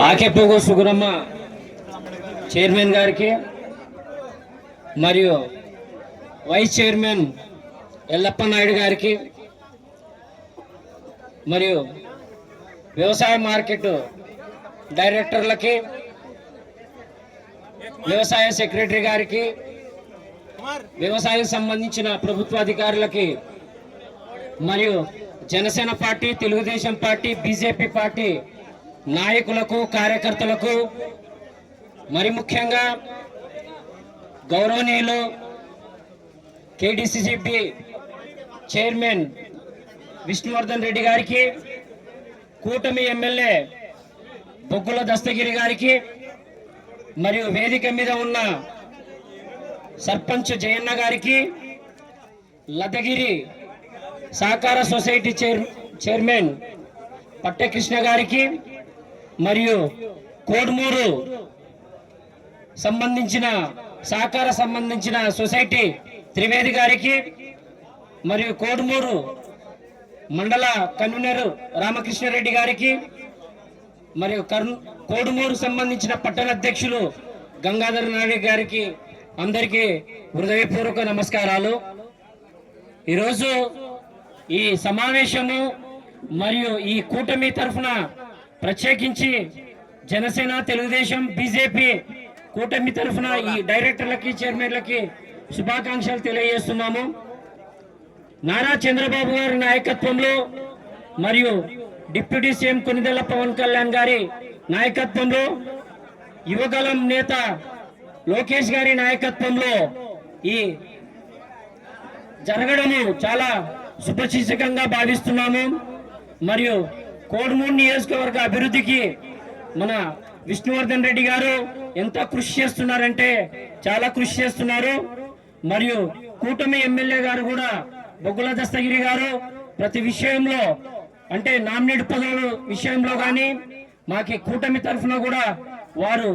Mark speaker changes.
Speaker 1: ఆకెపోగు సుగురమ్మ chairman గారికి మరియు vice chairman Yellappa Naidu గారికి మరియు వ్యవసాయ మార్కెట్ డైరెక్టర్లకి, వ్యవసాయ సెక్రటరీ గారికి, వ్యవసాయం సంబంధించిన ప్రభుత్వ అధికారులకి మరియు Janasena party, Telugu Desam party, BJP party నాయకులకు, కార్యకర్తలకు, మరి ముఖ్యంగా గౌరవనీయులు కేడీసీసీబీ చైర్మన్ విష్ణువర్ధన్ రెడ్డి గారికి, కూటమి ఎమ్మెల్యే బొగ్గుల దస్తగిరి గారికి, మరియు వేదిక మీద ఉన్న సర్పంచ్ జయన్న గారికి, లతగిరి సహకార సొసైటీ చైర్మన్ పట్టకృష్ణ గారికి, మరియు కోడుమూరు సంబంధించిన సొసైటీ త్రివేది గారికి, మరియు కోడుమూరు మండల కన్వీనర్ రామకృష్ణారెడ్డి గారికి, మరియు కోడుమూరు సంబంధించిన పట్టణ అధ్యక్షులు గంగాధర నాయుడు గారికి అందరికీ హృదయపూర్వక నమస్కారాలు. ఈరోజు ఈ సమావేశము మరియు ఈ కూటమి తరఫున ప్రత్యేకించి జనసేన, తెలుగుదేశం, బీజేపీ కూటమి తరఫున ఈ డైరెక్టర్లకి, చైర్మన్లకి శుభాకాంక్షలు తెలియజేస్తున్నాము. నారా చంద్రబాబు గారి నాయకత్వంలో మరియు డిప్యూటీ సీఎం కొనిదెల పవన్ కళ్యాణ్ గారి నాయకత్వంలో, యువగలం నేత లోకేష్ గారి నాయకత్వంలో ఈ జరగడము చాలా శుభసూచకంగా భావిస్తున్నాము. మరియు కోడుమూరు నియోజకవర్గ అభివృద్ధికి మన విష్ణువర్ధన్ రెడ్డి గారు ఎంత కృషి చేస్తున్నారంటే చాలా కృషి చేస్తున్నారు. మరియు కూటమి ఎమ్మెల్యే గారు కూడా బొగ్గుల దస్తగిరి గారు ప్రతి విషయంలో, అంటే నామినేట్ పదవుల విషయంలో కానీ మాకి కూటమి తరఫున కూడా వారు